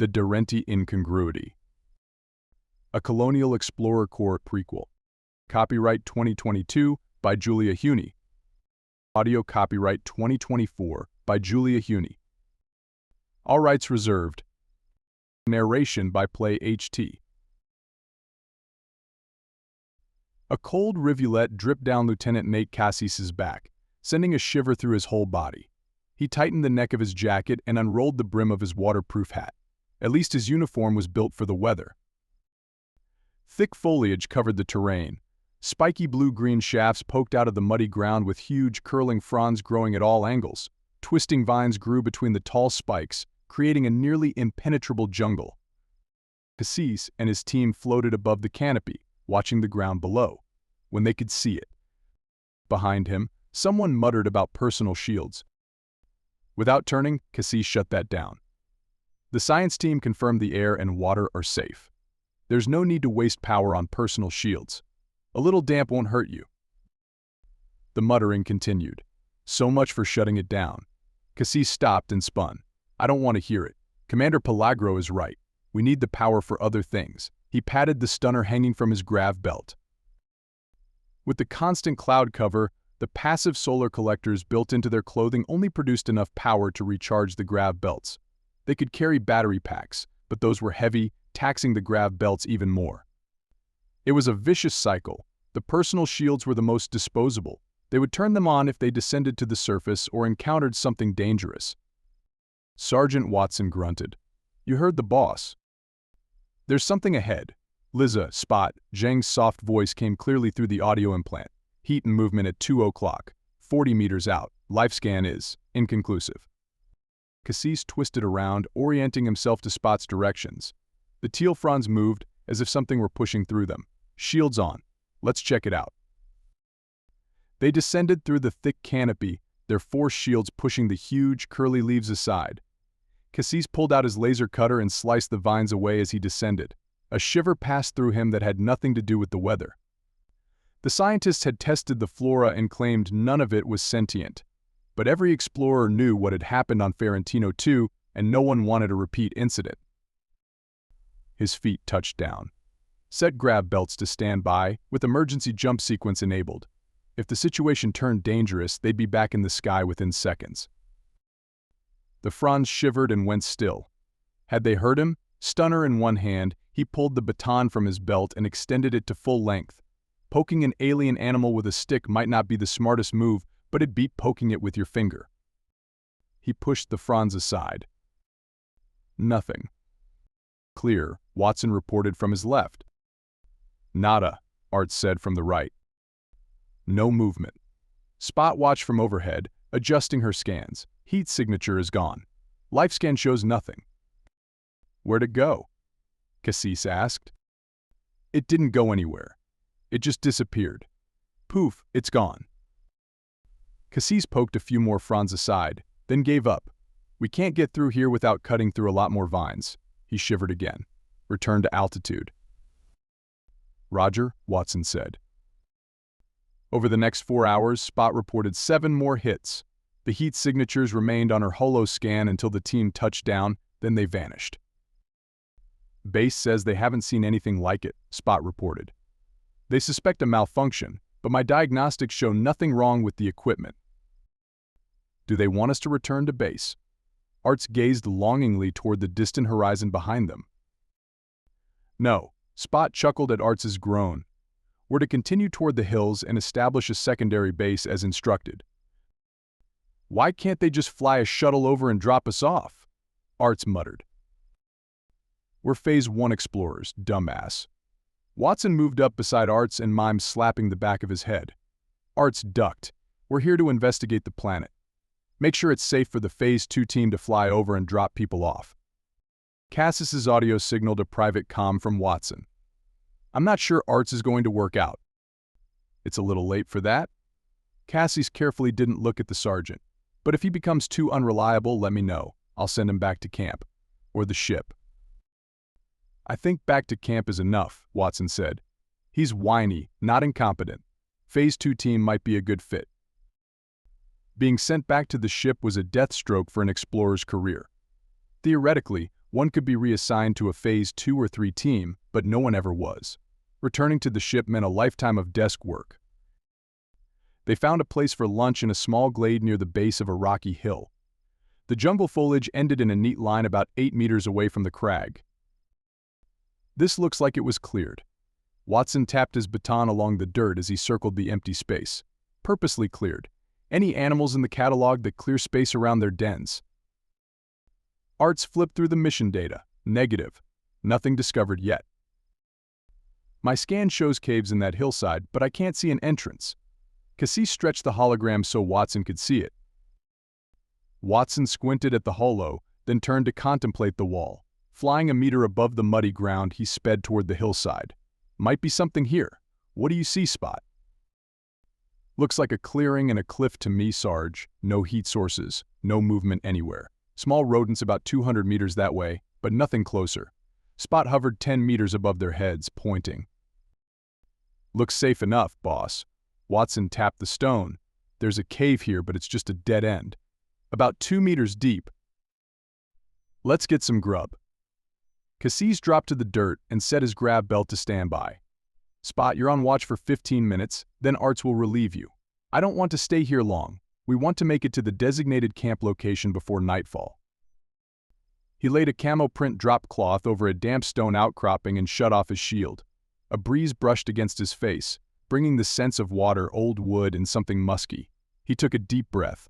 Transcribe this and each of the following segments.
The Darenti Incongruity. A Colonial Explorer Corps prequel. Copyright 2022 by Julia Huney. Audio copyright 2024 by Julia Huney. All rights reserved. Narration by Play HT. A cold rivulet dripped down Lieutenant Nate Kassis' back, sending a shiver through his whole body. He tightened the neck of his jacket and unrolled the brim of his waterproof hat. At least his uniform was built for the weather. Thick foliage covered the terrain. Spiky blue-green shafts poked out of the muddy ground with huge, curling fronds growing at all angles. Twisting vines grew between the tall spikes, creating a nearly impenetrable jungle. Kassis and his team floated above the canopy, watching the ground below, when they could see it. Behind him, someone muttered about personal shields. Without turning, Kassis shut that down. The science team confirmed the air and water are safe. There's no need to waste power on personal shields. A little damp won't hurt you. The muttering continued. So much for shutting it down. Kassis stopped and spun. I don't want to hear it. Commander Pelagro is right. We need the power for other things. He patted the stunner hanging from his grav belt. With the constant cloud cover, the passive solar collectors built into their clothing only produced enough power to recharge the grav belts. They could carry battery packs, but those were heavy, taxing the grav belts even more. It was a vicious cycle. The personal shields were the most disposable. They would turn them on if they descended to the surface or encountered something dangerous. Sergeant Watson grunted. You heard the boss. There's something ahead. Liza, Spot, Zhang's soft voice came clearly through the audio implant. Heat and movement at 2 o'clock. 40 meters out. Life scan is inconclusive. Kassis twisted around, orienting himself to Spot's directions. The teal fronds moved, as if something were pushing through them. Shields on. Let's check it out. They descended through the thick canopy, their force shields pushing the huge, curly leaves aside. Kassis pulled out his laser cutter and sliced the vines away as he descended. A shiver passed through him that had nothing to do with the weather. The scientists had tested the flora and claimed none of it was sentient. But every explorer knew what had happened on Ferentino 2, and no one wanted a repeat incident. His feet touched down. Set grav belts to stand by, with emergency jump sequence enabled. If the situation turned dangerous, they'd be back in the sky within seconds. The fronds shivered and went still. Had they heard him? Stunner in one hand, he pulled the baton from his belt and extended it to full length. Poking an alien animal with a stick might not be the smartest move, but it beat poking it with your finger. He pushed the fronds aside. Nothing. Clear, Watson reported from his left. Nada, Art said from the right. No movement. Spot watched from overhead, adjusting her scans. Heat signature is gone. Life scan shows nothing. Where'd it go? Kassis asked. It didn't go anywhere. It just disappeared. Poof, it's gone. Kassis poked a few more fronds aside, then gave up. We can't get through here without cutting through a lot more vines. He shivered again. Return to altitude. Roger, Watson said. Over the next 4 hours, Spot reported 7 more hits. The heat signatures remained on her holo scan until the team touched down, then they vanished. Base says they haven't seen anything like it, Spot reported. They suspect a malfunction, but my diagnostics show nothing wrong with the equipment. Do they want us to return to base? Arts gazed longingly toward the distant horizon behind them. No, Spot chuckled at Arts's groan. We're to continue toward the hills and establish a secondary base as instructed. Why can't they just fly a shuttle over and drop us off? Arts muttered. We're Phase 1 explorers, dumbass. Watson moved up beside Arts and mimed slapping the back of his head. Arts ducked. We're here to investigate the planet. Make sure it's safe for the Phase 2 team to fly over and drop people off. Kassis's audio signaled a private comm from Watson. I'm not sure Arts is going to work out. It's a little late for that. Kassis carefully didn't look at the sergeant. But if he becomes too unreliable, let me know. I'll send him back to camp. Or the ship. I think back to camp is enough, Watson said. He's whiny, not incompetent. Phase 2 team might be a good fit. Being sent back to the ship was a death stroke for an explorer's career. Theoretically, One could be reassigned to a Phase 2 or 3 team, but no one ever was. Returning to the ship meant a lifetime of desk work. They found a place for lunch in a small glade near the base of a rocky hill. The jungle foliage ended in a neat line about 8 meters away from the crag. This looks like it was cleared. Watson tapped his baton along the dirt as he circled the empty space. Purposely cleared. Any animals in the catalog that clear space around their dens? Arts flipped through the mission data. Negative. Nothing discovered yet. My scan shows caves in that hillside, but I can't see an entrance. Kassis stretched the hologram so Watson could see it. Watson squinted at the holo, then turned to contemplate the wall. Flying a meter above the muddy ground, he sped toward the hillside. Might be something here. What do you see, Spot? Looks like a clearing and a cliff to me, Sarge. No heat sources, no movement anywhere. Small rodents about 200 meters that way, but nothing closer. Spot hovered 10 meters above their heads, pointing. Looks safe enough, boss. Watson tapped the stone. There's a cave here, but it's just a dead end. About 2 meters deep. Let's get some grub. Kassis dropped to the dirt and set his grab belt to stand by. Spot, you're on watch for 15 minutes, then Arts will relieve you. I don't want to stay here long. We want to make it to the designated camp location before nightfall. He laid a camo print drop cloth over a damp stone outcropping and shut off his shield. A breeze brushed against his face, bringing the sense of water, old wood, and something musky. He took a deep breath.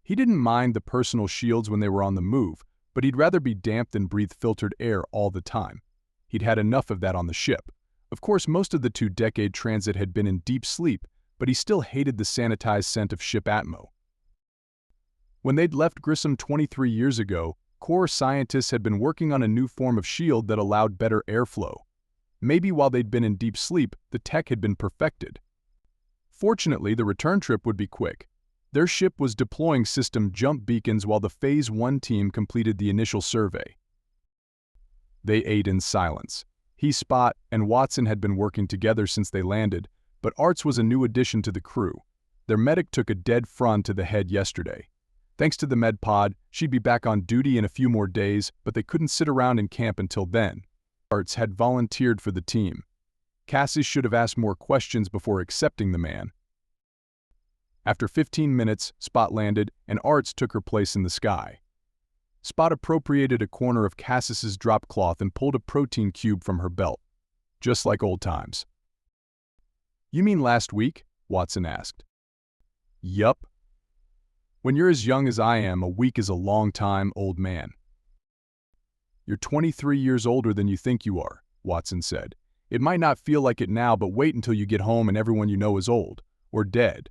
He didn't mind the personal shields when they were on the move, but he'd rather be damp than breathe filtered air all the time. He'd had enough of that on the ship. Of course, most of the 2-decade transit had been in deep sleep, but he still hated the sanitized scent of ship atmo. When they'd left Grissom 23 years ago, core scientists had been working on a new form of shield that allowed better airflow. Maybe while they'd been in deep sleep, the tech had been perfected. Fortunately, the return trip would be quick. Their ship was deploying system jump beacons while the Phase 1 team completed the initial survey. They ate in silence. He, Spot, and Watson had been working together since they landed, but Arts was a new addition to the crew. Their medic took a dead front to the head yesterday. Thanks to the med pod, she'd be back on duty in a few more days, but they couldn't sit around in camp until then. Arts had volunteered for the team. Kassis should have asked more questions before accepting the man. After 15 minutes, Spot landed, and Arts took her place in the sky. Spot appropriated a corner of Kassis's drop cloth and pulled a protein cube from her belt. Just like old times. You mean last week? Watson asked. Yup. When you're as young as I am, a week is a long time, old man. You're 23 years older than you think you are, Watson said. It might not feel like it now, but wait until you get home and everyone you know is old, or dead.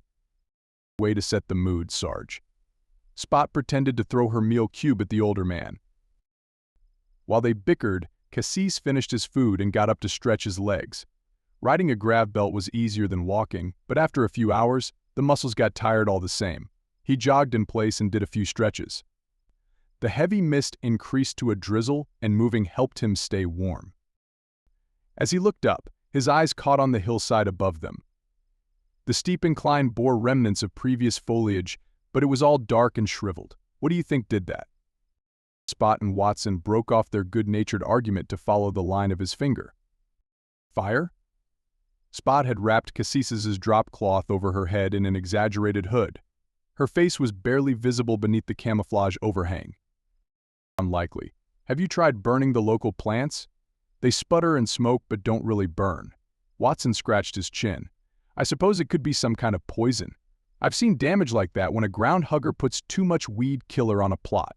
Way to set the mood, Sarge. Spot pretended to throw her meal cube at the older man. While they bickered, Kassis finished his food and got up to stretch his legs. Riding a grav belt was easier than walking, but after a few hours, the muscles got tired all the same. He jogged in place and did a few stretches. The heavy mist increased to a drizzle, and moving helped him stay warm. As he looked up, his eyes caught on the hillside above them. The steep incline bore remnants of previous foliage, but it was all dark and shriveled. What do you think did that? Spot and Watson broke off their good-natured argument to follow the line of his finger. Fire? Spot had wrapped Kassis's drop cloth over her head in an exaggerated hood. Her face was barely visible beneath the camouflage overhang. Unlikely. Have you tried burning the local plants? They sputter and smoke but don't really burn. Watson scratched his chin. I suppose it could be some kind of poison. I've seen damage like that when a ground hugger puts too much weed killer on a plot.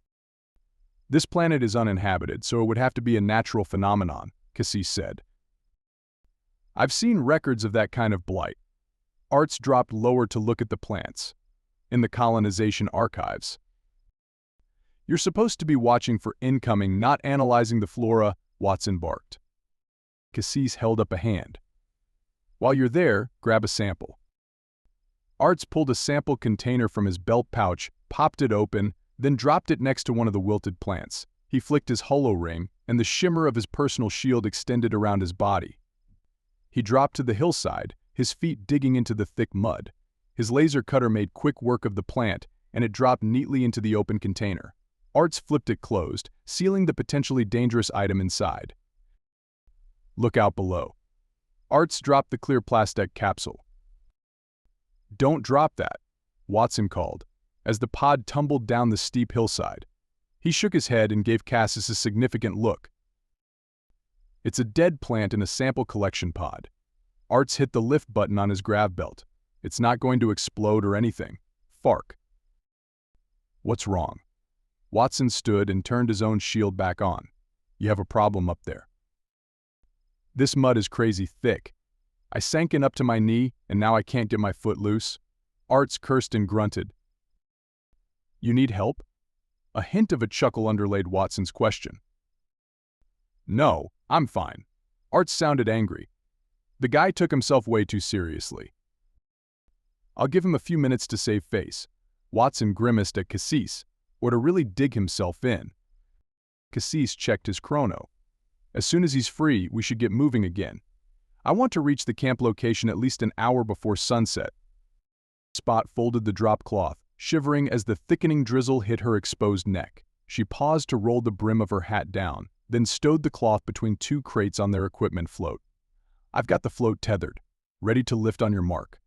This planet is uninhabited, so it would have to be a natural phenomenon, Kassis said. I've seen records of that kind of blight. Arts dropped lower to look at the plants. In the colonization archives. You're supposed to be watching for incoming, not analyzing the flora, Watson barked. Kassis held up a hand. While you're there, grab a sample. Arts pulled a sample container from his belt pouch, popped it open, then dropped it next to one of the wilted plants. He flicked his holo ring, and the shimmer of his personal shield extended around his body. He dropped to the hillside, his feet digging into the thick mud. His laser cutter made quick work of the plant, and it dropped neatly into the open container. Arts flipped it closed, sealing the potentially dangerous item inside. Look out below. Arts dropped the clear plastic capsule. Don't drop that, Watson called, as the pod tumbled down the steep hillside. He shook his head and gave Kassis a significant look. It's a dead plant in a sample collection pod. Arts hit the lift button on his grav belt. It's not going to explode or anything. Fark. What's wrong? Watson stood and turned his own shield back on. You have a problem up there. This mud is crazy thick. I sank in up to my knee, and now I can't get my foot loose. Arts cursed and grunted. You need help? A hint of a chuckle underlaid Watson's question. No, I'm fine. Arts sounded angry. The guy took himself way too seriously. I'll give him a few minutes to save face. Watson grimaced at Kassis, or to really dig himself in. Kassis checked his chrono. As soon as he's free, we should get moving again. I want to reach the camp location at least an hour before sunset. Spot folded the drop cloth, shivering as the thickening drizzle hit her exposed neck. She paused to roll the brim of her hat down, then stowed the cloth between two crates on their equipment float. I've got the float tethered, ready to lift on your mark.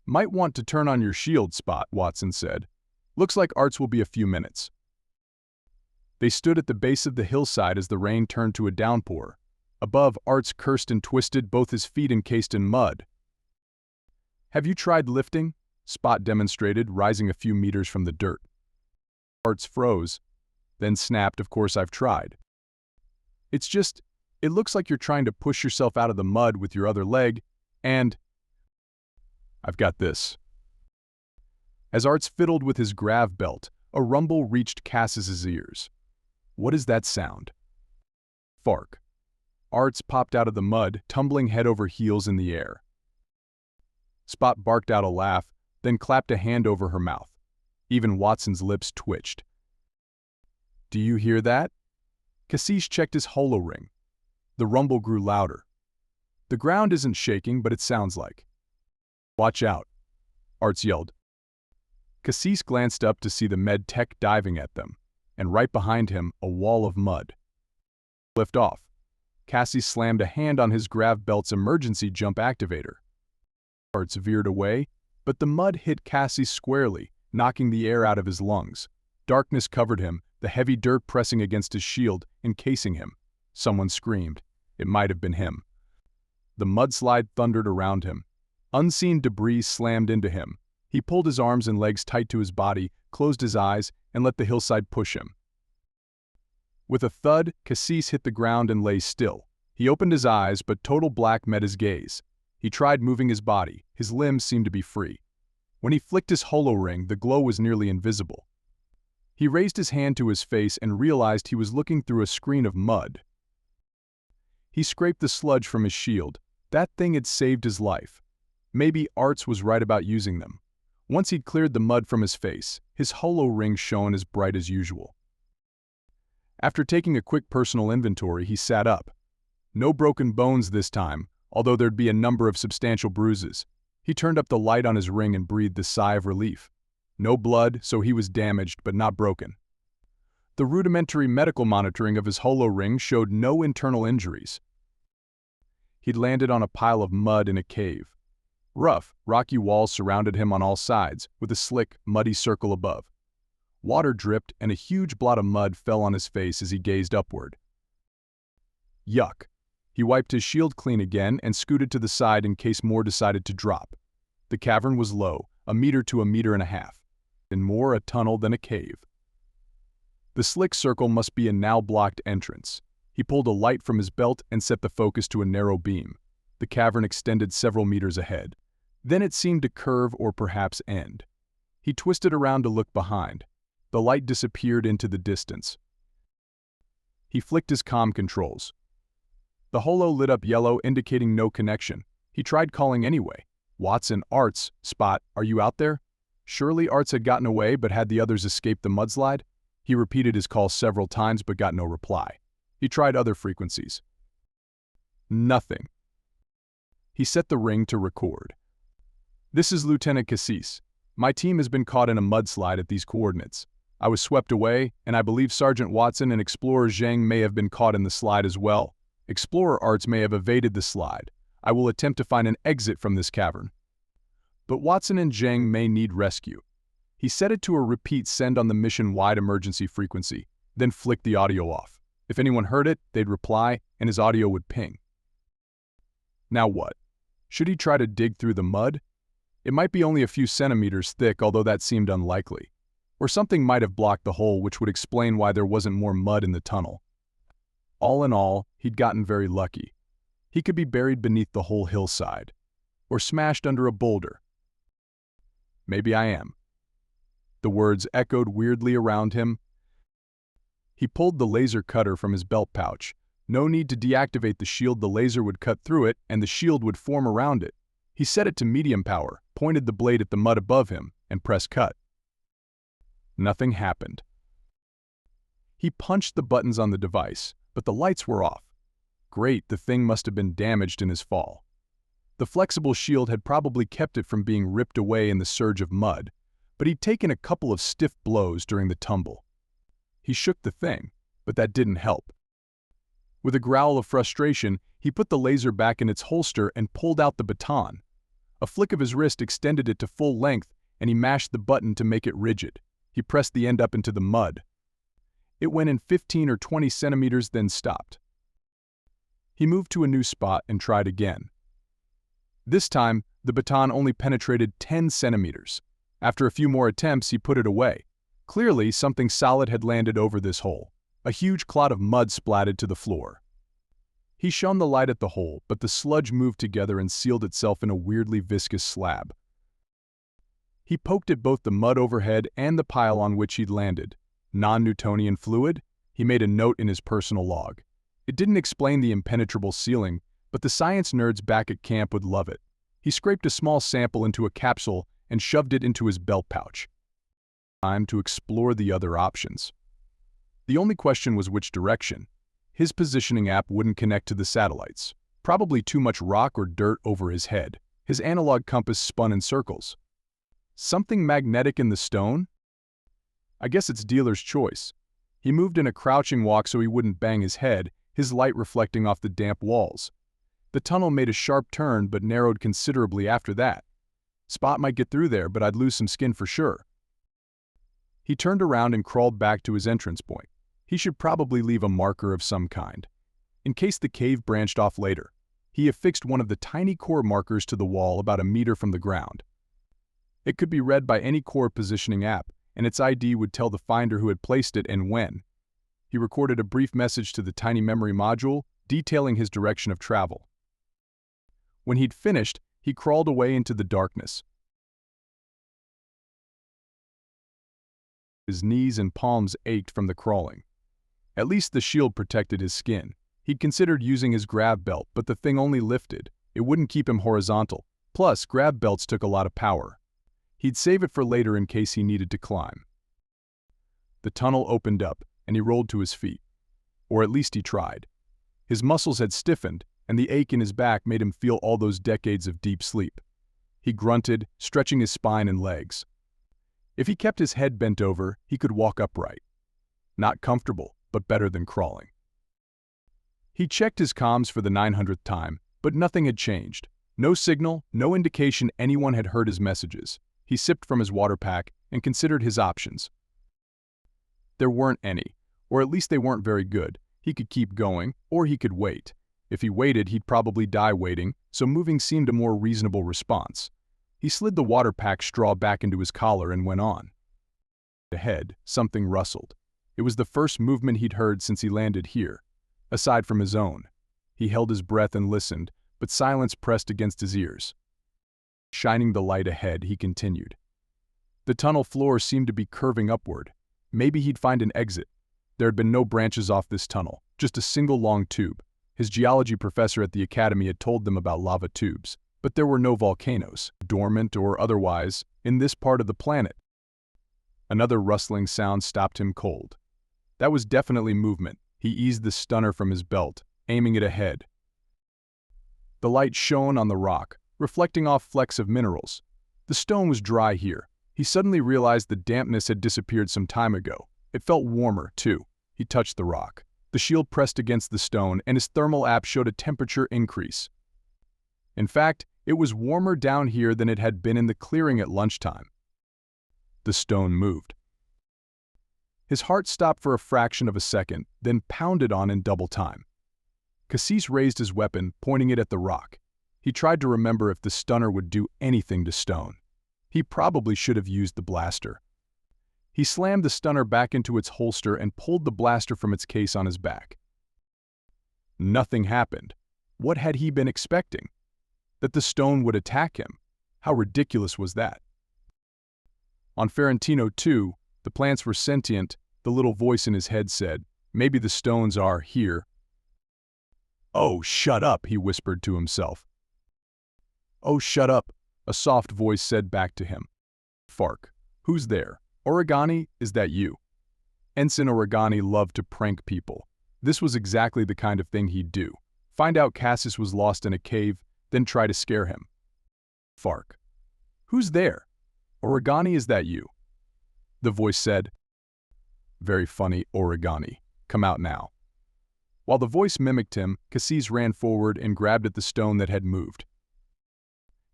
Might want to turn on your shield, Spot, Watson said. Looks like Arts will be a few minutes. They stood at the base of the hillside as the rain turned to a downpour. Above, Arts cursed and twisted, both his feet encased in mud. Have you tried lifting? Spot demonstrated, rising a few meters from the dirt. Arts froze, then snapped, of course I've tried. It's just, it looks like you're trying to push yourself out of the mud with your other leg, and I've got this. As Arts fiddled with his grav belt, a rumble reached Kassis's ears. What is that sound? Fark. Arts popped out of the mud, tumbling head over heels in the air. Spot barked out a laugh, then clapped a hand over her mouth. Even Watson's lips twitched. Do you hear that? Kassis checked his holo ring. The rumble grew louder. The ground isn't shaking, but it sounds like. Watch out, Arts yelled. Kassis glanced up to see the med tech diving at them, and right behind him, a wall of mud. Lift off. Kassis slammed a hand on his grav belt's emergency jump activator. Arts veered away, but the mud hit Kassis squarely, knocking the air out of his lungs. Darkness covered him, the heavy dirt pressing against his shield, encasing him. Someone screamed. It might have been him. The mudslide thundered around him. Unseen debris slammed into him. He pulled his arms and legs tight to his body, closed his eyes, and let the hillside push him. With a thud, Kassis hit the ground and lay still. He opened his eyes, but total black met his gaze. He tried moving his body. His limbs seemed to be free. When he flicked his holo ring, the glow was nearly invisible. He raised his hand to his face and realized he was looking through a screen of mud. He scraped the sludge from his shield. That thing had saved his life. Maybe Arts was right about using them. Once he'd cleared the mud from his face, his holo ring shone as bright as usual. After taking a quick personal inventory, he sat up. No broken bones this time, although there'd be a number of substantial bruises. He turned up the light on his ring and breathed a sigh of relief. No blood, so he was damaged but not broken. The rudimentary medical monitoring of his holo ring showed no internal injuries. He'd landed on a pile of mud in a cave. Rough, rocky walls surrounded him on all sides, with a slick, muddy circle above. Water dripped, and a huge blot of mud fell on his face as he gazed upward. Yuck. He wiped his shield clean again and scooted to the side in case more decided to drop. The cavern was low, 1 meter to 1.5 meters, and more a tunnel than a cave. The slick circle must be a now-blocked entrance. He pulled a light from his belt and set the focus to a narrow beam. The cavern extended several meters ahead. Then it seemed to curve or perhaps end. He twisted around to look behind. The light disappeared into the distance. He flicked his comm controls. The holo lit up yellow, indicating no connection. He tried calling anyway. Watson, Arts, Spot, are you out there? Surely Arts had gotten away, but had the others escaped the mudslide? He repeated his call several times but got no reply. He tried other frequencies. Nothing. He set the ring to record. This is Lieutenant Kassis. My team has been caught in a mudslide at these coordinates. I was swept away, and I believe Sergeant Watson and Explorer Zhang may have been caught in the slide as well. Explorer Arts may have evaded the slide. I will attempt to find an exit from this cavern. But Watson and Zhang may need rescue. He set it to a repeat send on the mission-wide emergency frequency, then flicked the audio off. If anyone heard it, they'd reply, and his audio would ping. Now what? Should he try to dig through the mud? It might be only a few centimeters thick, although that seemed unlikely. Or something might have blocked the hole, which would explain why there wasn't more mud in the tunnel. All in all, he'd gotten very lucky. He could be buried beneath the whole hillside, or smashed under a boulder. Maybe I am. The words echoed weirdly around him. He pulled the laser cutter from his belt pouch. No need to deactivate the shield, the laser would cut through it and the shield would form around it. He set it to medium power, pointed the blade at the mud above him, and pressed cut. Nothing happened. He punched the buttons on the device, but the lights were off. Great, the thing must have been damaged in his fall. The flexible shield had probably kept it from being ripped away in the surge of mud, but he'd taken a couple of stiff blows during the tumble. He shook the thing, but that didn't help. With a growl of frustration, he put the laser back in its holster and pulled out the baton. A flick of his wrist extended it to full length, and he mashed the button to make it rigid. He pressed the end up into the mud. It went in 15 or 20 centimeters, then stopped. He moved to a new spot and tried again. This time, the baton only penetrated 10 centimeters. After a few more attempts, he put it away. Clearly, something solid had landed over this hole. A huge clot of mud splatted to the floor. He shone the light at the hole, but the sludge moved together and sealed itself in a weirdly viscous slab. He poked at both the mud overhead and the pile on which he'd landed. Non-Newtonian fluid? He made a note in his personal log. It didn't explain the impenetrable ceiling, but the science nerds back at camp would love it. He scraped a small sample into a capsule and shoved it into his belt pouch. Time to explore the other options. The only question was which direction. His positioning app wouldn't connect to the satellites. Probably too much rock or dirt over his head. His analog compass spun in circles. Something magnetic in the stone? I guess it's dealer's choice. He moved in a crouching walk so he wouldn't bang his head, his light reflecting off the damp walls. The tunnel made a sharp turn but narrowed considerably after that. Spot might get through there, but I'd lose some skin for sure. He turned around and crawled back to his entrance point. He should probably leave a marker of some kind, in case the cave branched off later. He affixed one of the tiny core markers to the wall about a meter from the ground. It could be read by any core positioning app, and its ID would tell the finder who had placed it and when. He recorded a brief message to the tiny memory module, detailing his direction of travel. When he'd finished, he crawled away into the darkness. His knees and palms ached from the crawling. At least the shield protected his skin. He'd considered using his grab belt, but the thing only lifted. It wouldn't keep him horizontal. Plus, grab belts took a lot of power. He'd save it for later in case he needed to climb. The tunnel opened up, and he rolled to his feet. Or at least he tried. His muscles had stiffened, and the ache in his back made him feel all those decades of deep sleep. He grunted, stretching his spine and legs. If he kept his head bent over, he could walk upright. Not comfortable, but better than crawling. He checked his comms for the 900th time, but nothing had changed. No signal, no indication anyone had heard his messages. He sipped from his water pack and considered his options. There weren't any, or at least they weren't very good. He could keep going, or he could wait. If he waited, he'd probably die waiting, so moving seemed a more reasonable response. He slid the water pack straw back into his collar and went on. Ahead, something rustled. It was the first movement he'd heard since he landed here, aside from his own. He held his breath and listened, but silence pressed against his ears. Shining the light ahead, he continued. The tunnel floor seemed to be curving upward. Maybe he'd find an exit. There had been no branches off this tunnel, just a single long tube. His geology professor at the academy had told them about lava tubes, but there were no volcanoes, dormant or otherwise, in this part of the planet. Another rustling sound stopped him cold. That was definitely movement. He eased the stunner from his belt, aiming it ahead. The light shone on the rock, reflecting off flecks of minerals. The stone was dry here. He suddenly realized the dampness had disappeared some time ago. It felt warmer, too. He touched the rock. The shield pressed against the stone, and his thermal app showed a temperature increase. In fact, it was warmer down here than it had been in the clearing at lunchtime. The stone moved. His heart stopped for a fraction of a second, then pounded on in double time. Kassis raised his weapon, pointing it at the rock. He tried to remember if the stunner would do anything to stone. He probably should have used the blaster. He slammed the stunner back into its holster and pulled the blaster from its case on his back. Nothing happened. What had he been expecting? That the stone would attack him? How ridiculous was that? On Ferentino 2, the plants were sentient. The little voice in his head said, "Maybe the stones are here." "Oh, shut up," he whispered to himself. "Oh, shut up," a soft voice said back to him. "Fark, who's there? Origani, is that you?" Ensign Origani loved to prank people. This was exactly the kind of thing he'd do. Find out Kassis was lost in a cave, then try to scare him. "Fark, who's there? Origani, is that you?" The voice said, "Very funny, Origani. Come out now." While the voice mimicked him, Kassis ran forward and grabbed at the stone that had moved.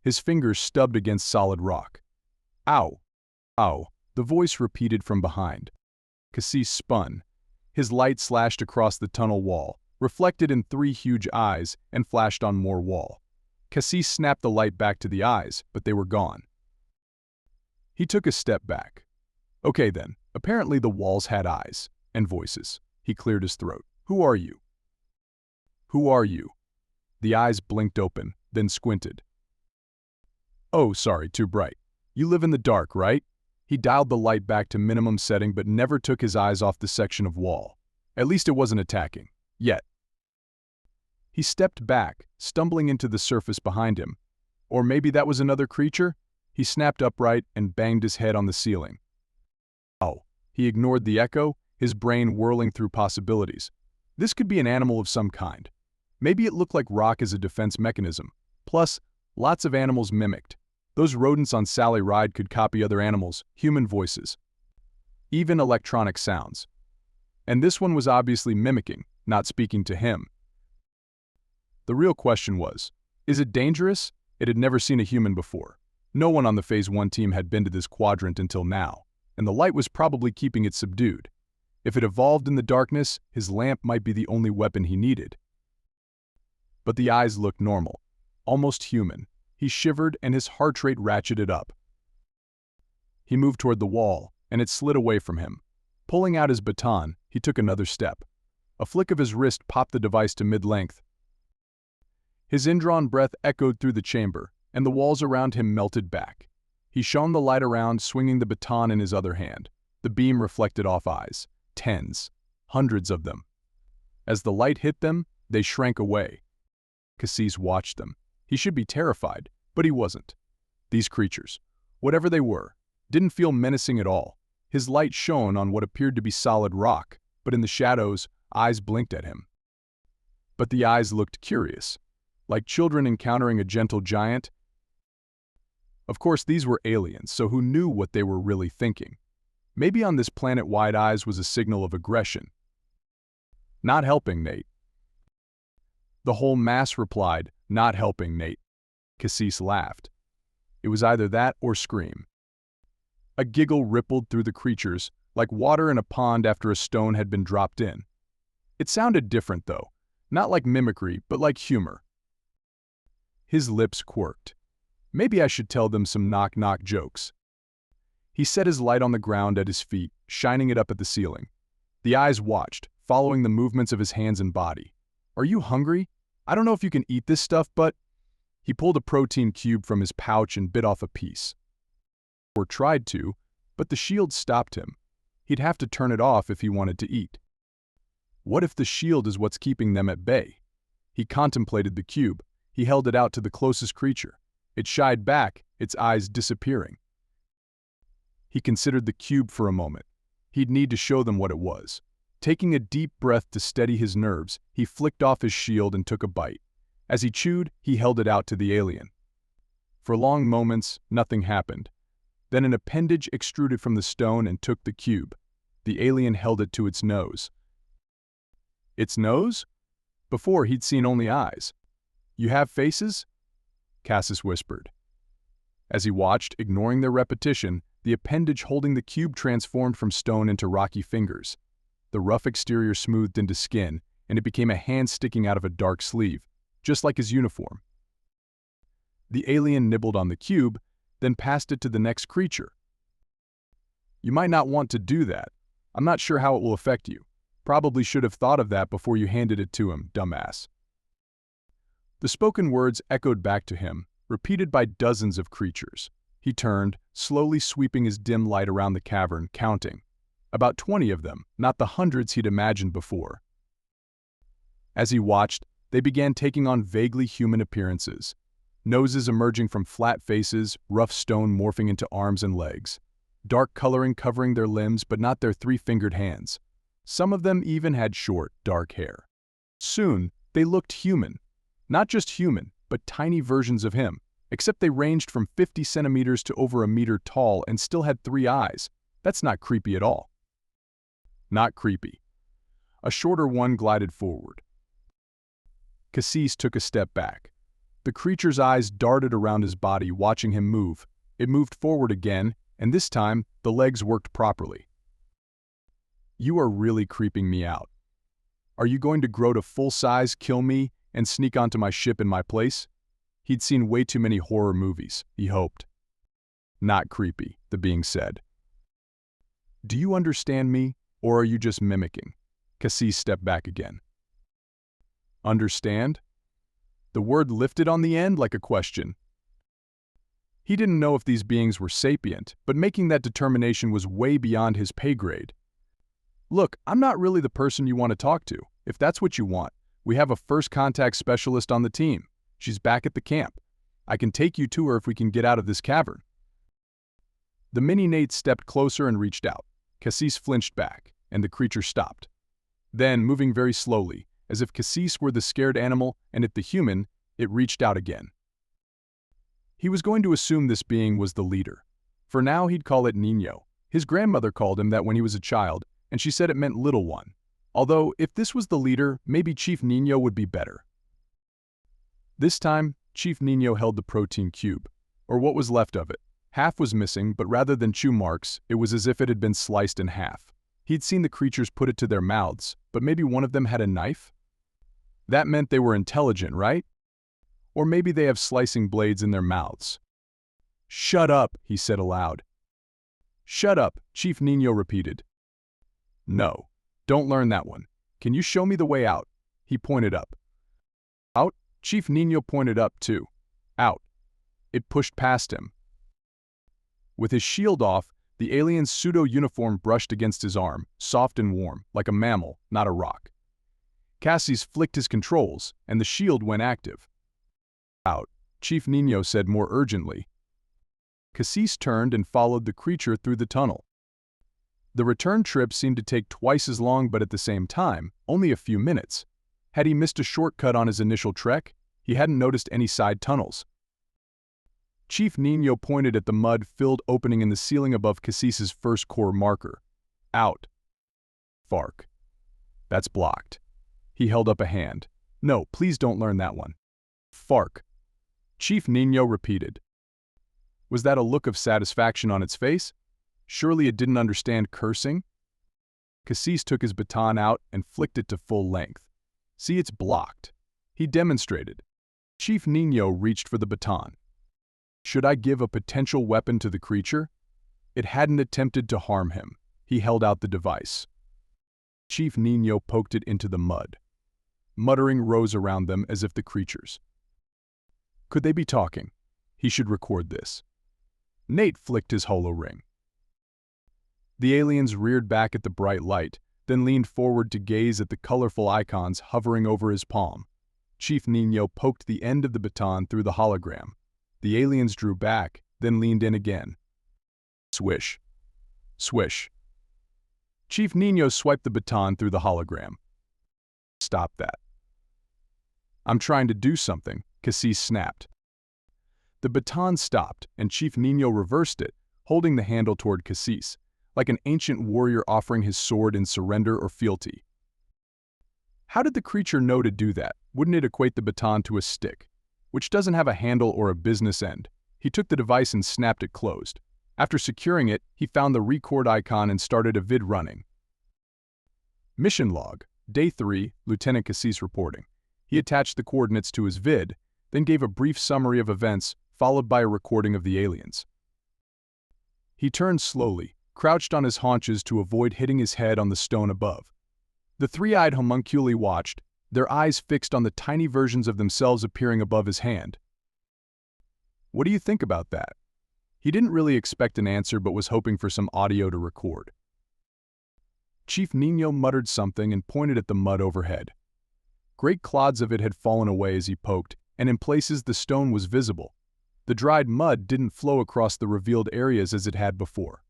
His fingers stubbed against solid rock. "Ow! Ow!" the voice repeated from behind. Kassis spun. His light slashed across the tunnel wall, reflected in 3 huge eyes, and flashed on more wall. Kassis snapped the light back to the eyes, but they were gone. He took a step back. Okay then, apparently the walls had eyes and voices. He cleared his throat. "Who are you?" "Who are you?" The eyes blinked open, then squinted. "Oh, sorry, too bright. You live in the dark, right?" He dialed the light back to minimum setting but never took his eyes off the section of wall. At least it wasn't attacking. Yet. He stepped back, stumbling into the surface behind him. Or maybe that was another creature? He snapped upright and banged his head on the ceiling. Oh, he ignored the echo, his brain whirling through possibilities. This could be an animal of some kind. Maybe it looked like rock as a defense mechanism. Plus, lots of animals mimicked. Those rodents on Sally Ride could copy other animals, human voices, even electronic sounds. And this one was obviously mimicking, not speaking to him. The real question was, is it dangerous? It had never seen a human before. No one on the Phase 1 team had been to this quadrant until now, and the light was probably keeping it subdued. If it evolved in the darkness, his lamp might be the only weapon he needed. But the eyes looked normal, almost human. He shivered and his heart rate ratcheted up. He moved toward the wall, and it slid away from him. Pulling out his baton, he took another step. A flick of his wrist popped the device to mid-length. His indrawn breath echoed through the chamber, and the walls around him melted back. He shone the light around, swinging the baton in his other hand. The beam reflected off eyes. Tens, hundreds of them. As the light hit them, they shrank away. Kassis watched them. He should be terrified, but he wasn't. These creatures, whatever they were, didn't feel menacing at all. His light shone on what appeared to be solid rock, but in the shadows, eyes blinked at him. But the eyes looked curious, like children encountering a gentle giant. Of course, these were aliens, so who knew what they were really thinking? Maybe on this planet wide eyes was a signal of aggression. "Not helping, Nate." The whole mass replied, "Not helping, Nate." Kassis laughed. It was either that or scream. A giggle rippled through the creatures, like water in a pond after a stone had been dropped in. It sounded different, though, not like mimicry, but like humor. His lips quirked. Maybe I should tell them some knock-knock jokes. He set his light on the ground at his feet, shining it up at the ceiling. The eyes watched, following the movements of his hands and body. "Are you hungry? I don't know if you can eat this stuff, but..." He pulled a protein cube from his pouch and bit off a piece. Or tried to, but the shield stopped him. He'd have to turn it off if he wanted to eat. What if the shield is what's keeping them at bay? He contemplated the cube. He held it out to the closest creature. It shied back, its eyes disappearing. He considered the cube for a moment. He'd need to show them what it was. Taking a deep breath to steady his nerves, he flicked off his shield and took a bite. As he chewed, he held it out to the alien. For long moments, nothing happened. Then an appendage extruded from the stone and took the cube. The alien held it to its nose. Its nose? Before, he'd seen only eyes. "You have faces?" Kassis whispered. As he watched, ignoring their repetition, the appendage holding the cube transformed from stone into rocky fingers. The rough exterior smoothed into skin, and it became a hand sticking out of a dark sleeve, just like his uniform. The alien nibbled on the cube, then passed it to the next creature. "You might not want to do that. I'm not sure how it will affect you. Probably should have thought of that before you handed it to him, dumbass." The spoken words echoed back to him, repeated by dozens of creatures. He turned, slowly sweeping his dim light around the cavern, counting. About 20 of them, not the hundreds he'd imagined before. As he watched, they began taking on vaguely human appearances. Noses emerging from flat faces, rough stone morphing into arms and legs. Dark coloring covering their limbs but not their three-fingered hands. Some of them even had short, dark hair. Soon, they looked human. Not just human, but tiny versions of him, except they ranged from 50 centimeters to over a meter tall and still had 3 eyes. That's not creepy at all. Not creepy. A shorter one glided forward. Kassis took a step back. The creature's eyes darted around his body, watching him move. It moved forward again, and this time, the legs worked properly. "You are really creeping me out. Are you going to grow to full size, kill me, and sneak onto my ship in my place?" He'd seen way too many horror movies, he hoped. "Not creepy," the being said. "Do you understand me, or are you just mimicking?" Kassis stepped back again. "Understand?" The word lifted on the end like a question. He didn't know if these beings were sapient, but making that determination was way beyond his pay grade. "Look, I'm not really the person you want to talk to. If that's what you want, we have a first contact specialist on the team. She's back at the camp. I can take you to her if we can get out of this cavern." The mini Nate stepped closer and reached out. Kassis flinched back, and the creature stopped. Then, moving very slowly, as if Kassis were the scared animal and it the human, it reached out again. He was going to assume this being was the leader. For now, he'd call it Niño. His grandmother called him that when he was a child, and she said it meant little one. Although, if this was the leader, maybe Chief Niño would be better. This time, Chief Niño held the protein cube, or what was left of it. Half was missing, but rather than chew marks, it was as if it had been sliced in half. He'd seen the creatures put it to their mouths, but maybe one of them had a knife? That meant they were intelligent, right? Or maybe they have slicing blades in their mouths. "Shut up," he said aloud. "Shut up," Chief Niño repeated. "No, don't learn that one. Can you show me the way out?" He pointed up. "Out?" Chief Niño pointed up too. "Out." It pushed past him. With his shield off, the alien's pseudo-uniform brushed against his arm, soft and warm, like a mammal, not a rock. Kassis flicked his controls, and the shield went active. "Out," Chief Niño said more urgently. Kassis turned and followed the creature through the tunnel. The return trip seemed to take twice as long, but at the same time, only a few minutes. Had he missed a shortcut on his initial trek? He hadn't noticed any side tunnels. Chief Niño pointed at the mud-filled opening in the ceiling above Kassis's first core marker. "Out." "Fark. That's blocked." He held up a hand. "No, please don't learn that one." "Fark." Chief Niño repeated. Was that a look of satisfaction on its face? Surely it didn't understand cursing? Kassis took his baton out and flicked it to full length. "See, it's blocked." He demonstrated. Chief Niño reached for the baton. Should I give a potential weapon to the creature? It hadn't attempted to harm him. He held out the device. Chief Niño poked it into the mud. Muttering rose around them as if the creatures. Could they be talking? He should record this. Nate flicked his holo ring. The aliens reared back at the bright light, then leaned forward to gaze at the colorful icons hovering over his palm. Chief Niño poked the end of the baton through the hologram. The aliens drew back, then leaned in again. Swish. Swish. Chief Niño swiped the baton through the hologram. "Stop that." "I'm trying to do something," Kassis snapped. The baton stopped, and Chief Niño reversed it, holding the handle toward Kassis, like an ancient warrior offering his sword in surrender or fealty. How did the creature know to do that? Wouldn't it equate the baton to a stick, which doesn't have a handle or a business end? He took the device and snapped it closed. After securing it, he found the record icon and started a vid running. Mission log. Day 3, Lieutenant Kassis reporting. He attached the coordinates to his vid, then gave a brief summary of events, followed by a recording of the aliens. He turned slowly, crouched on his haunches to avoid hitting his head on the stone above. The three-eyed homunculi watched, their eyes fixed on the tiny versions of themselves appearing above his hand. What do you think about that? He didn't really expect an answer but was hoping for some audio to record. Chief Nino muttered something and pointed at the mud overhead. Great clods of it had fallen away as he poked, and in places the stone was visible. The dried mud didn't flow across the revealed areas as it had before.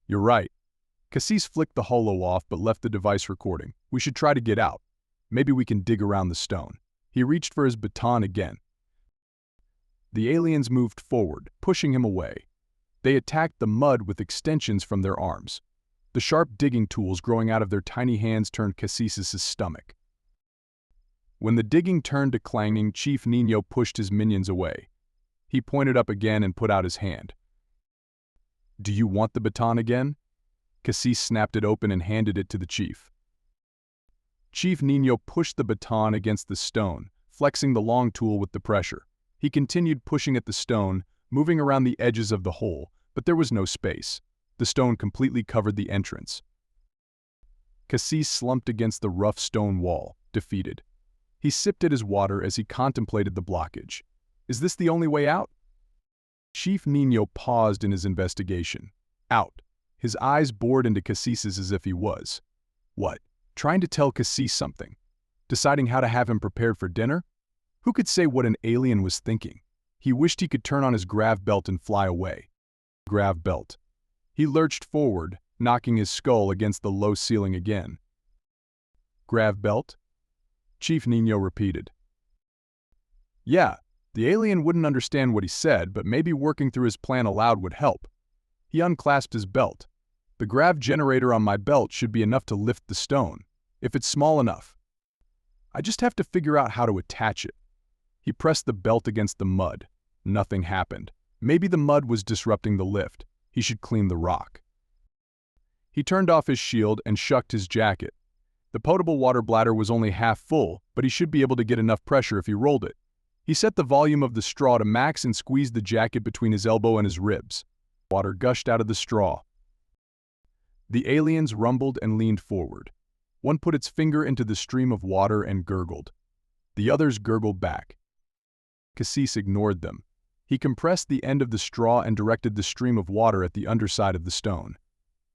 You're right. Kassis flicked the holo off but left the device recording. We should try to get out. Maybe we can dig around the stone. He reached for his baton again. The aliens moved forward, pushing him away. They attacked the mud with extensions from their arms. The sharp digging tools growing out of their tiny hands turned Kassis' stomach. When the digging turned to clanging, Chief Nino pushed his minions away. He pointed up again and put out his hand. Do you want the baton again? Kassis snapped it open and handed it to the chief. Chief Nino pushed the baton against the stone, flexing the long tool with the pressure. He continued pushing at the stone, moving around the edges of the hole, but there was no space. The stone completely covered the entrance. Kassis slumped against the rough stone wall, defeated. He sipped at his water as he contemplated the blockage. Is this the only way out? Chief Nino paused in his investigation. Out. His eyes bored into Kassis as if he was. What? Trying to tell Kassis something? Deciding how to have him prepared for dinner? Who could say what an alien was thinking? He wished he could turn on his grav belt and fly away. Grav belt. He lurched forward, knocking his skull against the low ceiling again. Grav belt? Chief Nino repeated. Yeah, the alien wouldn't understand what he said, but maybe working through his plan aloud would help. He unclasped his belt. The grav generator on my belt should be enough to lift the stone, if it's small enough. I just have to figure out how to attach it. He pressed the belt against the mud. Nothing happened. Maybe the mud was disrupting the lift. He should clean the rock. He turned off his shield and shucked his jacket. The potable water bladder was only half full, but he should be able to get enough pressure if he rolled it. He set the volume of the straw to max and squeezed the jacket between his elbow and his ribs. Water gushed out of the straw. The aliens rumbled and leaned forward. One put its finger into the stream of water and gurgled. The others gurgled back. Kassis ignored them. He compressed the end of the straw and directed the stream of water at the underside of the stone.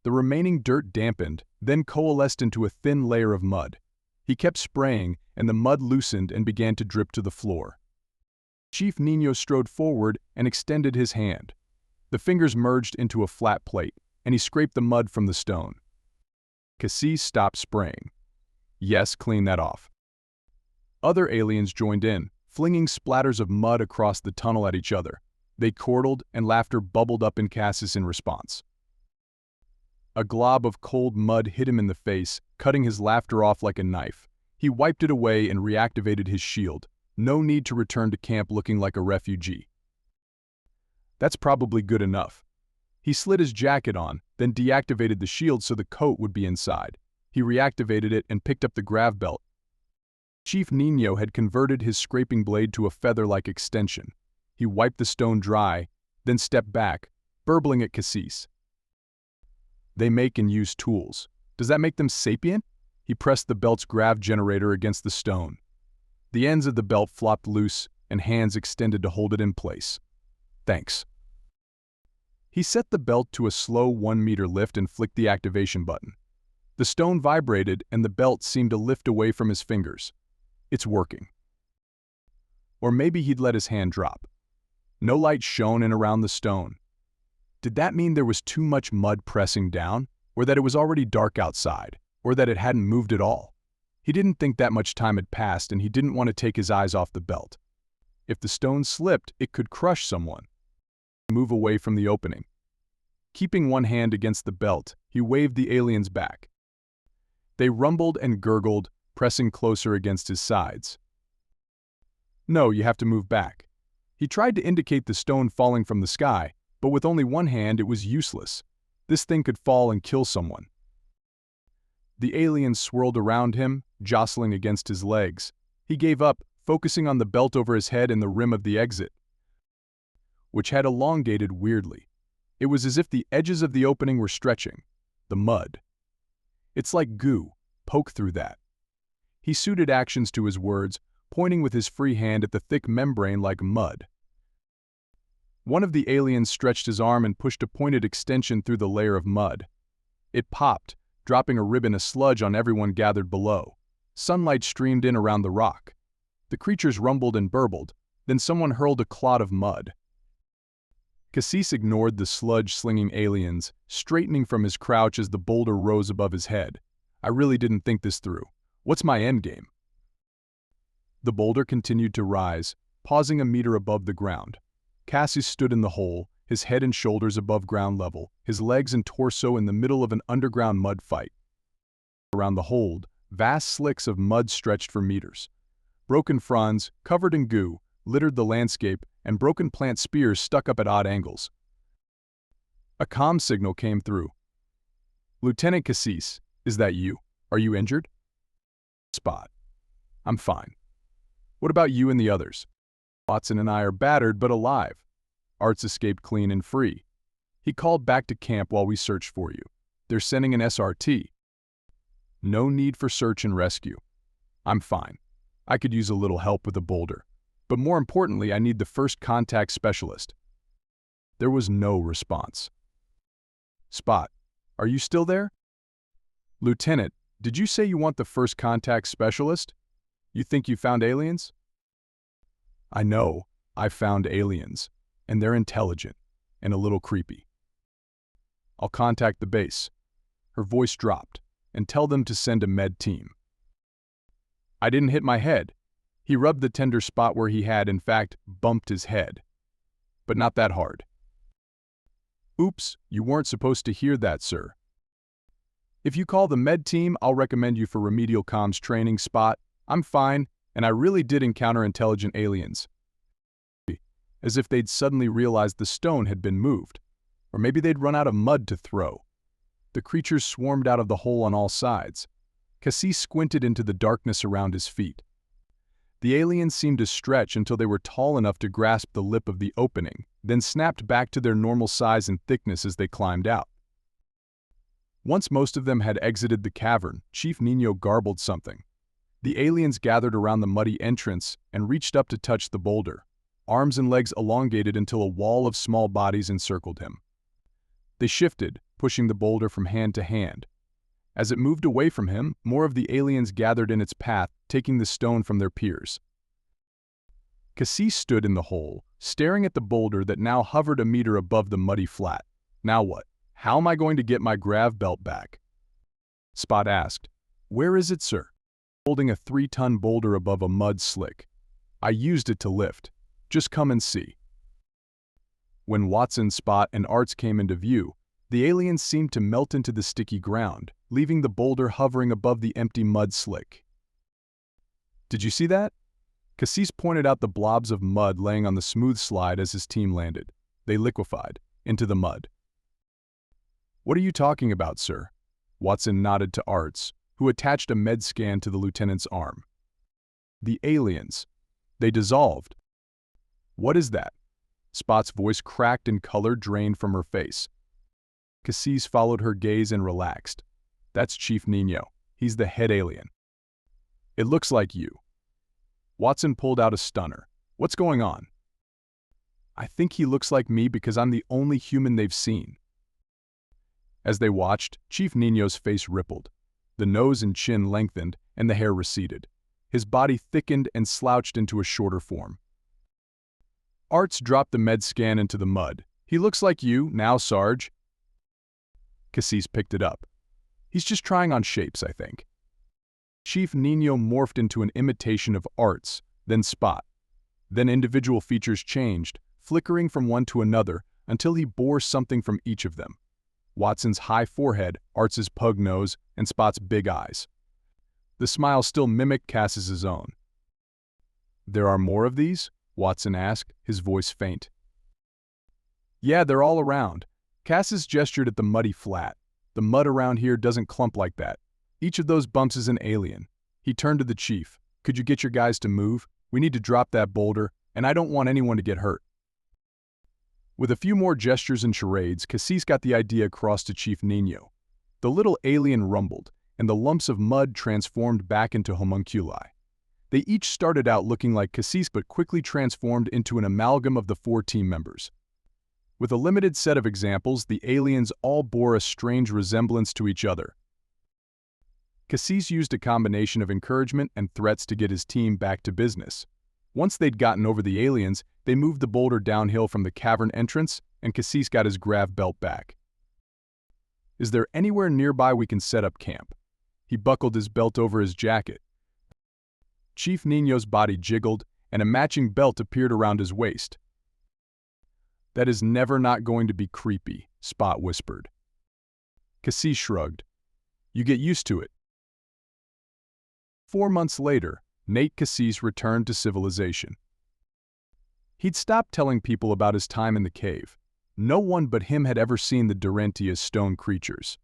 The remaining dirt dampened, then coalesced into a thin layer of mud. He kept spraying, and the mud loosened and began to drip to the floor. Chief Nino strode forward and extended his hand. The fingers merged into a flat plate, and he scraped the mud from the stone. Kassis stopped spraying. Yes, clean that off. Other aliens joined in, flinging splatters of mud across the tunnel at each other. They chortled, and laughter bubbled up in Kassis in response. A glob of cold mud hit him in the face, cutting his laughter off like a knife. He wiped it away and reactivated his shield. No need to return to camp looking like a refugee. That's probably good enough. He slid his jacket on, then deactivated the shield so the coat would be inside. He reactivated it and picked up the grav belt. Chief Nino had converted his scraping blade to a feather-like extension. He wiped the stone dry, then stepped back, burbling at Kassis. They make and use tools. Does that make them sapient? He pressed the belt's grav generator against the stone. The ends of the belt flopped loose, and hands extended to hold it in place. Thanks. He set the belt to a slow 1-meter lift and flicked the activation button. The stone vibrated, and the belt seemed to lift away from his fingers. It's working. Or maybe he'd let his hand drop. No light shone in around the stone. Did that mean there was too much mud pressing down, or that it was already dark outside, or that it hadn't moved at all? He didn't think that much time had passed, and he didn't want to take his eyes off the belt. If the stone slipped, it could crush someone. move away from the opening. Keeping one hand against the belt, he waved the aliens back. They rumbled and gurgled, pressing closer against his sides. No, you have to move back. He tried to indicate the stone falling from the sky, but with only one hand it was useless. This thing could fall and kill someone. The aliens swirled around him, jostling against his legs. He gave up, focusing on the belt over his head and the rim of the exit, which had elongated weirdly. It was as if the edges of the opening were stretching. The mud. It's like goo. Poke through that. He suited actions to his words, pointing with his free hand at the thick membrane like mud. One of the aliens stretched his arm and pushed a pointed extension through the layer of mud. It popped, dropping a ribbon of sludge on everyone gathered below. Sunlight streamed in around the rock. The creatures rumbled and burbled, then someone hurled a clod of mud. Kassis ignored the sludge-slinging aliens, straightening from his crouch as the boulder rose above his head. I really didn't think this through. What's my endgame? The boulder continued to rise, pausing a meter above the ground. Kassis stood in the hole, his head and shoulders above ground level, his legs and torso in the middle of an underground mud fight. Around the hold, vast slicks of mud stretched for meters. Broken fronds, covered in goo, littered the landscape, and broken plant spears stuck up at odd angles. A comm signal came through. "Lieutenant Kassis, is that you? Are you injured?" Spot. "I'm fine. What about you and the others?" "Watson and I are battered but alive. Arts escaped clean and free. He called back to camp while we searched for you. They're sending an SRT. No need for search and rescue. I'm fine. I could use a little help with a boulder. But more importantly, I need the first contact specialist." There was no response. "Spot, are you still there?" "Lieutenant, did you say you want the first contact specialist? You think you found aliens?" "I know, I found aliens, and they're intelligent, and a little creepy. I'll contact the base." Her voice dropped, "and tell them to send a med team." "I didn't hit my head." He rubbed the tender spot where he had, in fact, bumped his head. "But not that hard." "Oops, you weren't supposed to hear that, sir. If you call the med team, I'll recommend you for remedial comms training. Spot, I'm fine, and I really did encounter intelligent aliens." As if they'd suddenly realized the stone had been moved. Or maybe they'd run out of mud to throw. The creatures swarmed out of the hole on all sides. Kassis squinted into the darkness around his feet. The aliens seemed to stretch until they were tall enough to grasp the lip of the opening, then snapped back to their normal size and thickness as they climbed out. Once most of them had exited the cavern, Chief Nino garbled something. The aliens gathered around the muddy entrance and reached up to touch the boulder. Arms and legs elongated until a wall of small bodies encircled him. They shifted, pushing the boulder from hand to hand. As it moved away from him, more of the aliens gathered in its path, taking the stone from their peers. Kassis stood in the hole, staring at the boulder that now hovered a meter above the muddy flat. "Now what? How am I going to get my grav belt back?" Spot asked. "Where is it, sir?" "Holding a 3-ton boulder above a mud slick. I used it to lift. Just come and see." When Watson, Spot, and Arts came into view, the aliens seemed to melt into the sticky ground, leaving the boulder hovering above the empty mud slick. "Did you see that?" Kassis pointed out the blobs of mud laying on the smooth slide as his team landed. They liquefied into the mud. "What are you talking about, sir?" Watson nodded to Arts, who attached a med scan to the lieutenant's arm. "The aliens. They dissolved." "What is that?" Spot's voice cracked and color drained from her face. Kassis followed her gaze and relaxed. "That's Chief Nino. He's the head alien." "It looks like you." Watson pulled out a stunner. "What's going on?" "I think he looks like me because I'm the only human they've seen." As they watched, Chief Nino's face rippled. The nose and chin lengthened, and the hair receded. His body thickened and slouched into a shorter form. Arts dropped the med scan into the mud. "He looks like you, now, Sarge." Kassis picked it up. "He's just trying on shapes, I think." Chief Nino morphed into an imitation of Arts, then Spot. Then individual features changed, flickering from one to another, until he bore something from each of them. Watson's high forehead, Art's pug nose, and Spot's big eyes. The smile still mimicked Kassis's own. "There are more of these?" Watson asked, his voice faint. "Yeah, they're all around." Kassis gestured at the muddy flat. "The mud around here doesn't clump like that. Each of those bumps is an alien." He turned to the chief. "Could you get your guys to move? We need to drop that boulder, and I don't want anyone to get hurt." With a few more gestures and charades, Kassis got the idea across to Chief Nino. The little alien rumbled, and the lumps of mud transformed back into homunculi. They each started out looking like Kassis but quickly transformed into an amalgam of the 4 team members. With a limited set of examples, the aliens all bore a strange resemblance to each other. Kassis used a combination of encouragement and threats to get his team back to business. Once they'd gotten over the aliens, they moved the boulder downhill from the cavern entrance, and Kassis got his grav belt back. "Is there anywhere nearby we can set up camp?" He buckled his belt over his jacket. Chief Nino's body jiggled, and a matching belt appeared around his waist. "That is never not going to be creepy," Spot whispered. Kassis shrugged. "You get used to it." 4 months later, Nate Kassis returned to civilization. He'd stopped telling people about his time in the cave. No one but him had ever seen the Darenti as stone creatures.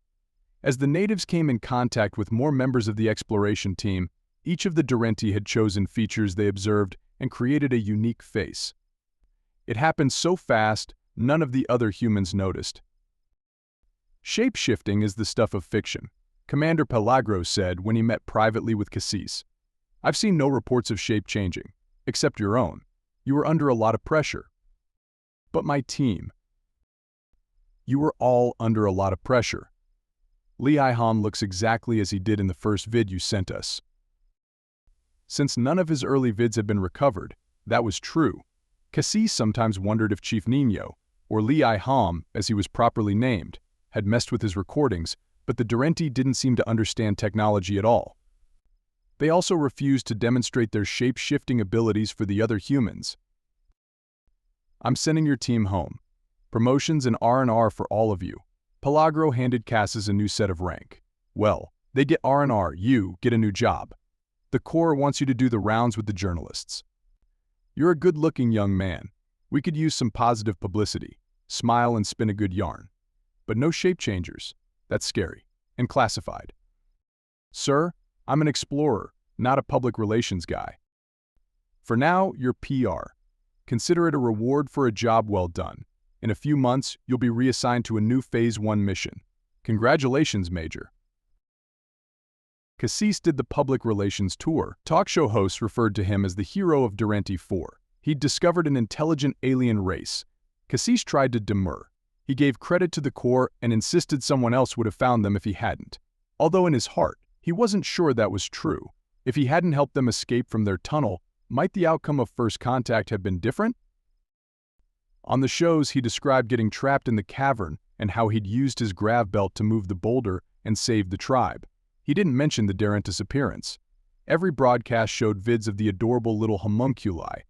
As the natives came in contact with more members of the exploration team, each of the Darenti had chosen features they observed and created a unique face. It happened so fast, none of the other humans noticed. "Shape-shifting is the stuff of fiction," Commander Pelagro said when he met privately with Kassis. "I've seen no reports of shape-changing, except your own. You were under a lot of pressure." "But my team." "You were all under a lot of pressure. Liiham looks exactly as he did in the first vid you sent us." Since none of his early vids had been recovered, that was true. Kassis sometimes wondered if Chief Nino, or Liiham as he was properly named, had messed with his recordings, but the Darenti didn't seem to understand technology at all. They also refused to demonstrate their shape-shifting abilities for the other humans. "I'm sending your team home. Promotions and R&R for all of you." Pelagro handed Kassis a new set of rank. "Well, they get R&R, you get a new job. The Corps wants you to do the rounds with the journalists. You're a good-looking young man. We could use some positive publicity. Smile and spin a good yarn. But no shape-changers. That's scary. And classified." "Sir, I'm an explorer, not a public relations guy." "For now, you're PR. Consider it a reward for a job well done. In a few months, you'll be reassigned to a new Phase 1 mission. Congratulations, Major." Kassis did the public relations tour. Talk show hosts referred to him as the Hero of Darenti Four. He'd discovered an intelligent alien race. Kassis tried to demur. He gave credit to the Corps and insisted someone else would have found them if he hadn't. Although in his heart, he wasn't sure that was true. If he hadn't helped them escape from their tunnel, might the outcome of first contact have been different? On the shows, he described getting trapped in the cavern and how he'd used his grav belt to move the boulder and save the tribe. He didn't mention the Darenti's appearance. Every broadcast showed vids of the adorable little homunculi,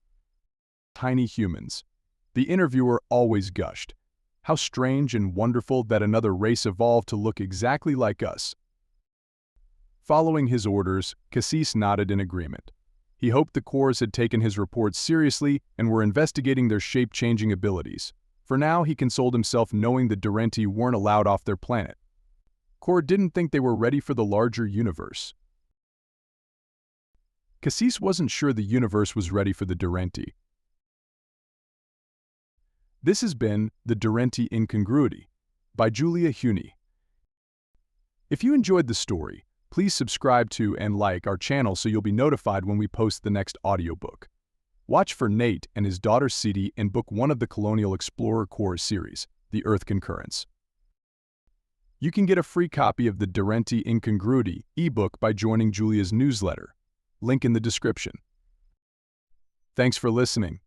tiny humans. The interviewer always gushed. "How strange and wonderful that another race evolved to look exactly like us." Following his orders, Kassis nodded in agreement. He hoped the Corps had taken his reports seriously and were investigating their shape-changing abilities. For now, he consoled himself knowing the Darenti weren't allowed off their planet. Corps didn't think they were ready for the larger universe. Kassis wasn't sure the universe was ready for the Darenti. This has been The Darenti Incongruity by Julia Huni. If you enjoyed the story, please subscribe to and like our channel so you'll be notified when we post the next audiobook. Watch for Nate and his daughter Siti in Book 1 of the Colonial Explorer Corps series, The Earth Concurrence. You can get a free copy of the Darenti Incongruity ebook by joining Julia's newsletter. Link in the description. Thanks for listening.